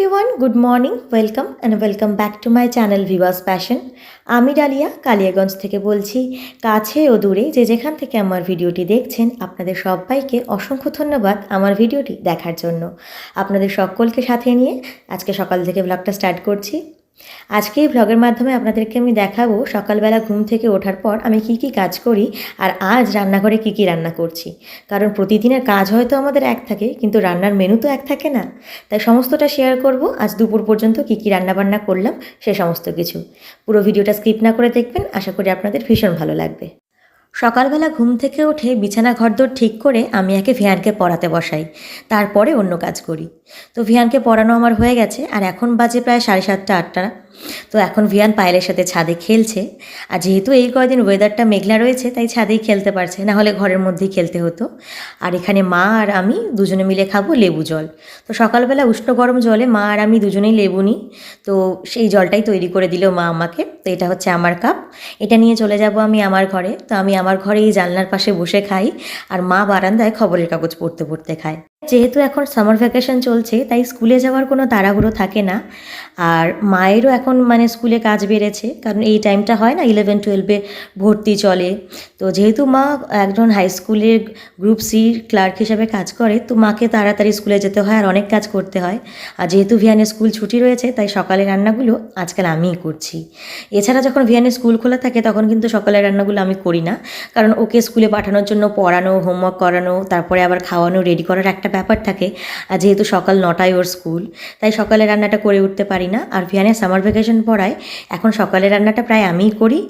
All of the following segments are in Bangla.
Everyone, good morning, welcome back to my channel Vivas passion. আমি ডালিয়া কালিয়াগঞ্জ থেকে বলছি। কাছে ও দূরে যে যেখান থেকে আমার ভিডিওটি দেখছেন, আপনাদের সবাইকে অসংখ্য ধন্যবাদ আমার ভিডিওটি দেখার জন্য। আপনাদের সকলকে সাথে নিয়ে আজকে সকাল থেকে ব্লগটা স্টার্ট করছি। আজকে এই ব্লগের মাধ্যমে আপনাদেরকে আমি দেখাবো সকালবেলা ঘুম থেকে ওঠার পর আমি কি কি কাজ করি আর আজ রান্নাঘরে কি কি রান্না করছি। কারণ প্রতিদিনের কাজ হয়তো আমাদের এক থাকে, কিন্তু রান্নার মেনু তো এক থাকে না। তাই সমস্তটা শেয়ার করব আজ দুপুর পর্যন্ত কি কি রান্নাবান্না করলাম সে সমস্ত কিছু। পুরো ভিডিওটা স্কিপ না করে দেখবেন, আশা করি আপনাদের ভীষণ ভালো লাগবে। সকালবেলা ঘুম থেকে উঠে বিছানা ঘরদোর ঠিক করে আমি একে ভিয়ানকে পড়াতে বসাই, তারপরে অন্য কাজ করি। তো ভিয়ানকে পড়ানো আমার হয়ে গেছে আর এখন বাজে প্রায় 7:30 8টা। তো এখন ভিয়ান পায়েলের সাথে ছাদে খেলছে। আর যেহেতু এই কয়দিন ওয়েদারটা মেঘলা রয়েছে তাই ছাদেই খেলতে পারছে, না হলে ঘরের মধ্যেই খেলতে হতো। আর এখানে মা আর আমি দুজনে মিলে খাবো লেবু জল। তো সকালবেলা উষ্ণ গরম জলে মা আর আমি দুজনেই লেবু নিই, তো সেই জলটাই তৈরি করে দিল মা আমাকে। তো এটা হচ্ছে আমার কাপ, এটা নিয়ে চলে যাব আমি আমার ঘরে। তো আমি আমার ঘরে এই জানলার পাশে বসে খাই, আর মা বারান্দায় খবরের কাগজ পড়তে পড়তে খায়। যেহেতু এখন সামার ভ্যাকেশন চলছে তাই স্কুলে যাওয়ার কোনো তাড়াহুড়ো থাকে না। আর মায়েরও এখন স্কুলে কাজ বেড়েছে, কারণ এই টাইমটা হয় না 11-12 ভর্তি চলে। তো যেহেতু মা একজন হাই স্কুলের গ্রুপ সি ক্লার্ক হিসাবে কাজ করে, তো মাকে তাড়াতাড়ি স্কুলে যেতে হয় আর অনেক কাজ করতে হয়। আর যেহেতু ভিয়ানের স্কুল ছুটি রয়েছে তাই সকালের রান্নাগুলো আজকাল আমিই করছি। এছাড়া যখন ভিয়ানের স্কুল খোলা থাকে তখন কিন্তু সকালের রান্নাগুলো আমি করি না, কারণ ওকে স্কুলে পাঠানোর জন্য পড়ানো, হোমওয়ার্ক করানো, তারপরে আবার খাওয়ানো, রেডি করার একটা ব্যাপার থাকে। আর যেহেতু সকাল 9টায় ওর স্কুল, তাই সকালে রান্নাটা করে উঠতে পারি না। আর ভিয়ানের সামার ভ্যাকেশন পড়ায় এখন সকালের রান্নাটা প্রায় আমিই করি,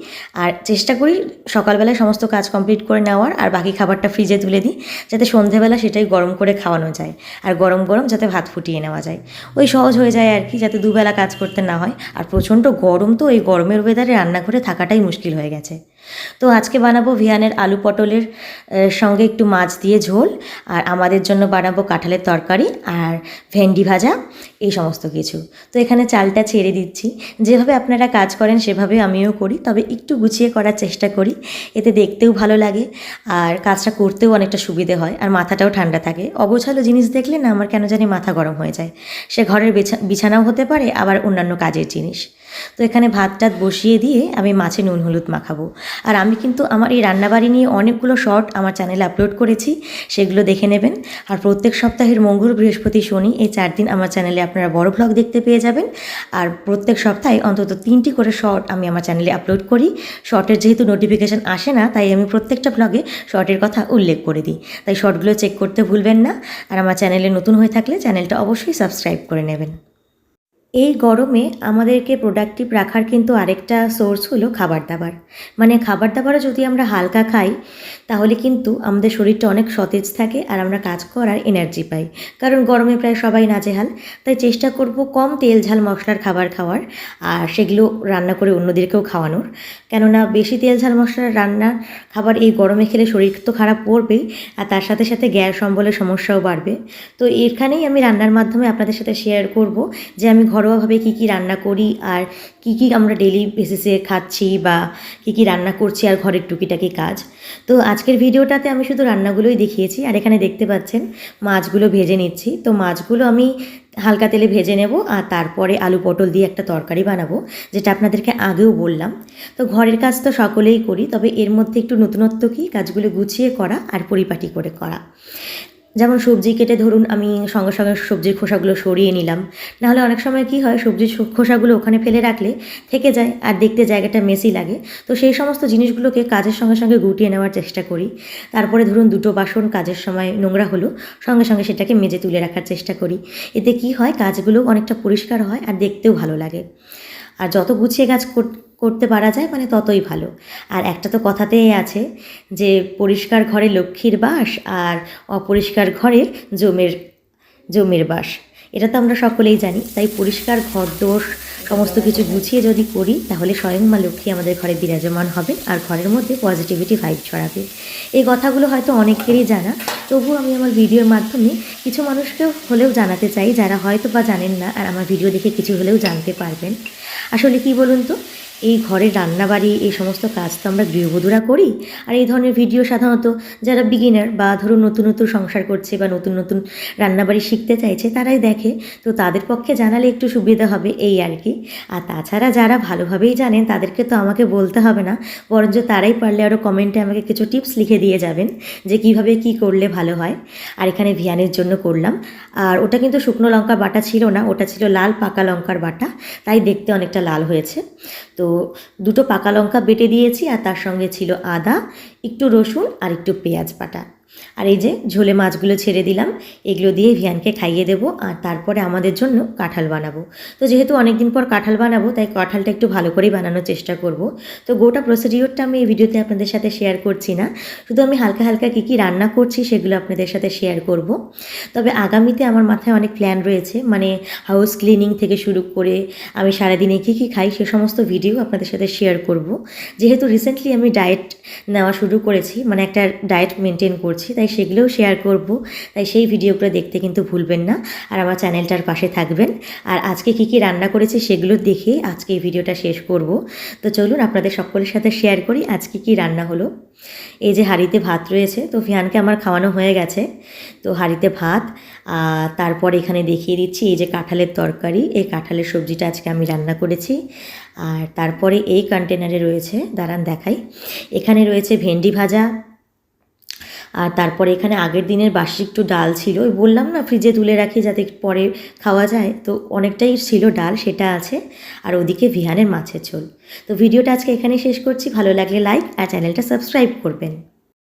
আর চেষ্টা করি সকালবেলায় সমস্ত কাজ কমপ্লিট করে নেওয়ার, আর বাকি খাবারটা ফ্রিজে তুলে দিই যাতে সন্ধেবেলা সেটাই গরম করে খাওয়ানো যায়, আর গরম গরম যাতে ভাত ফুটিয়ে নেওয়া যায়। ওই সহজ হয়ে যায় আর কি, যাতে দুবেলা কাজ করতে না হয়। আর প্রচণ্ড গরম, তো এই গরমের ওয়েদারে রান্নাঘরে থাকাটাই মুশকিল হয়ে গেছে। তো আজকে বানাবো ভিয়ানের আলু পটলের সঙ্গে একটু মাছ দিয়ে ঝোল, আর আমাদের জন্য বানাবো কাঁঠালের তরকারি আর ভেন্ডি ভাজা, এই সমস্ত কিছু। তো এখানে চালটা ছেড়ে দিচ্ছি। যেভাবে আপনারা কাজ করেন সেভাবে আমিও করি, তবে একটু গুছিয়ে করার চেষ্টা করি, এতে দেখতেও ভালো লাগে আর কাজটা করতেও অনেকটা সুবিধে হয়, আর মাথাটাও ঠান্ডা থাকে। অগোছালো জিনিস দেখলে না আমার কেন জানি মাথা গরম হয়ে যায়, সে ঘরের বিছানাও হতে পারে, আবার অন্যান্য কাজের জিনিস। তো এখানে ভাত টাত বসিয়ে দিয়ে আমি মাছে নুন হলুদ মাখাবো। আর আমি কিন্তু আমার এই রান্নাবাড়ি নিয়ে অনেকগুলো শর্ট আমার চ্যানেলে আপলোড করেছি, সেগুলো দেখে নেবেন। আর প্রত্যেক সপ্তাহের মঙ্গল, বৃহস্পতি, শনি এই 4 দিন আমার চ্যানেলে আপনারা বড় ব্লগ দেখতে পেয়ে যাবেন। আর প্রত্যেক সপ্তাহে অন্তত 3টি করে শর্ট আমি আমার চ্যানেলে আপলোড করি। শর্টের যেহেতু নোটিফিকেশান আসে না, তাই আমি প্রত্যেকটা ব্লগে শর্টের কথা উল্লেখ করে দিই, তাই শর্টগুলো চেক করতে ভুলবেন না। আর আমার চ্যানেলে নতুন হয়ে থাকলে চ্যানেলটা অবশ্যই সাবস্ক্রাইব করে নেবেন। এই গরমে আমাদেরকে প্রোডাক্টিভ রাখার কিন্তু আরেকটা সোর্স হলো খাবার দাবার। খাবার দাবারও যদি আমরা হালকা খাই তাহলে কিন্তু আমাদের শরীরটা অনেক সতেজ থাকে আর আমরা কাজ করার এনার্জি পাই। কারণ গরমে প্রায় সবাই নাজেহাল, তাই চেষ্টা করব কম তেল ঝাল মশলার খাবার খাওয়ার, আর সেগুলো রান্না করে অন্যদেরকেও খাওয়ানোর। কেননা বেশি তেল ঝাল মশলার রান্নার খাবার এই গরমে খেলে শরীর তো খারাপ করবেই, আর তার সাথে সাথে গ্যাস অম্বলের সমস্যাও বাড়বে। তো এখানেই আমি রান্নার মাধ্যমে আপনাদের সাথে শেয়ার করব যে আমি ঘরোয়াভাবে কী কী রান্না করি, আর কী কী আমরা ডেলি বেসিসে খাচ্ছি, বা কী কী রান্না করছি, আর ঘরের টুকিটাকি কাজ। তো আজকের ভিডিওটাতে আমি শুধু রান্নাগুলোই দেখিয়েছি। আর এখানে দেখতে পাচ্ছেন মাছগুলো ভেজে নিচ্ছি। তো মাছগুলো আমি হালকা তেলে ভেজে নেব, আর তারপরে আলু পটল দিয়ে একটা তরকারি বানাবো, যেটা আপনাদেরকে আগেও বললাম। তো ঘরের কাজ তো সকলেই করি, তবে এর মধ্যে একটু নতুনত্ব কি, কাজগুলো গুছিয়ে করা আর পরিপাটি করে করা। যেমন সবজি কেটে ধরুন আমি সঙ্গে সঙ্গে সবজির খোসাগুলো সরিয়ে নিলাম, নাহলে অনেক সময় কি হয় সবজির খোসাগুলো ওখানে ফেলে রাখলে থেকে যায় আর দেখতে জায়গাটা মেসি লাগে। তো সেই সমস্ত জিনিসগুলোকে কাজের সঙ্গে সঙ্গে গুটিয়ে নেওয়ার চেষ্টা করি। তারপরে ধরুন দুটো বাসন কাজের সময় নোংরা হলো, সঙ্গে সঙ্গে সেটাকে মেজে তুলে রাখার চেষ্টা করি। এতে কি হয়, কাজগুলো অনেকটা পরিষ্কার হয় আর দেখতেও ভালো লাগে। আর যত গুছিয়ে কাজ করতে পারা যায় ততই ভালো। আর একটা তো কথাতেই আছে যে পরিষ্কার ঘরে লক্ষ্মীর বাস, আর অপরিষ্কার ঘরে জমের বাস। এটা তো আমরা সকলেই জানি। তাই পরিষ্কার ঘর দোর সমস্ত কিছু গুছিয়ে যদি করি তাহলে স্বয়ং মা লক্ষ্মী আমাদের ঘরে বিরাজমান হবে, আর ঘরের মধ্যে পজিটিভিটি ভাইব ছড়াবে। এই কথাগুলো হয়তো অনেকেরই জানা, তবুও আমি আমার ভিডিওর মাধ্যমে কিছু মানুষকে হলেও জানাতে চাই যারা হয়তো বা জানেন না, আর আমার ভিডিও দেখে কিছু হলেও জানতে পারবেন। আসলে কি বলুন তো, এই ঘরের রান্নাবাড়ি এই সমস্ত কাজ তো আমরা গৃহবধূরা করি। আর এই ধরনের ভিডিও সাধারণত যারা বিগিনার বা ধরুন নতুন নতুন সংসার করছে বা নতুন নতুন রান্নাবাড়ি শিখতে চাইছে তারাই দেখে, তো তাদের পক্ষে জানালে একটু সুবিধা হবে এই আর কি। আর তাছাড়া যারা ভালোভাবেই জানেন তাদেরকে তো আমাকে বলতে হবে না, বরঞ্চ তারাই পারলে আরও কমেন্টে আমাকে কিছু টিপস লিখে দিয়ে যাবেন যে কিভাবে কি করলে ভালো হয়। আর এখানে ভিয়ানের জন্য করলাম, আর ওটা কিন্তু শুকনো লঙ্কা বাটা ছিল না, ওটা ছিল লাল পাকা লঙ্কার বাটা, তাই দেখতে অনেকটা লাল হয়েছে। তো দুটো পাকা লঙ্কা বেটে দিয়েছি, আর তার সঙ্গে ছিল আদা, একটু রসুন আর একটু পেঁয়াজ বাটা। আর এই যে ঝোলে মাছগুলো ছেড়ে দিলাম, এগুলো দিয়ে ভিয়ানকে খাইয়ে দেবো। আর তারপরে আমাদের জন্য কাঁঠাল বানাবো। তো যেহেতু অনেক দিন পর কাঁঠাল বানাবো, তাই কাঁঠালটা একটু ভালো করেই বানানোর চেষ্টা করব। তো গোটা প্রসিডিওরটা আমি এই ভিডিওতে আপনাদের সাথে শেয়ার করছি না, শুধু আমি হালকা হালকা কী কী রান্না করছি সেগুলো আপনাদের সাথে শেয়ার করব। তবে আগামীতে আমার মাথায় অনেক প্ল্যান রয়েছে, মানে হাউস ক্লিনিং থেকে শুরু করে আমি সারাদিনে কী কী খাই সে সমস্ত ভিডিও আপনাদের সাথে শেয়ার করব। যেহেতু রিসেন্টলি আমি ডায়েট নেওয়া শুরু করেছি, মানে একটা ডায়েট মেনটেন করছি, তাই সেগুলোও শেয়ার করব। তাই সেই ভিডিওগুলো দেখতে কিন্তু ভুলবেন না, আর আমার চ্যানেলটার পাশে থাকবেন। আর আজকে কী কী রান্না করেছি সেগুলো দেখে আজকে এই ভিডিওটা শেষ করব। তো চলুন আপনাদের সকলের সাথে শেয়ার করি আজকে কী রান্না হলো। এই যে হাঁড়িতে ভাত রয়েছে, তো ভিয়ানকে আমার খাওয়ানো হয়ে গেছে। তো হাঁড়িতে ভাত, তারপর এখানে দেখিয়ে দিচ্ছি এই যে কাঁঠালের তরকারি, এই কাঁঠালের সবজিটা আজকে আমি রান্না করেছি। আর তারপরে এই কন্টেনারে রয়েছে, দাঁড়ান দেখাই, এখানে রয়েছে ভেন্ডি ভাজা। আর তারপরে এখানে আগের দিনের বাসি একটু ডাল ছিল, ওই বললাম না ফ্রিজে তুলে রাখি যাতে পরে খাওয়া যায়, তো অনেকটাই ছিল ডাল, সেটা আছে। আর ওদিকে ভিহানের মাছের ঝোল। তো ভিডিওটা আজকে এখানে শেষ করছি, ভালো লাগলে লাইক আর চ্যানেলটা সাবস্ক্রাইব করবেন।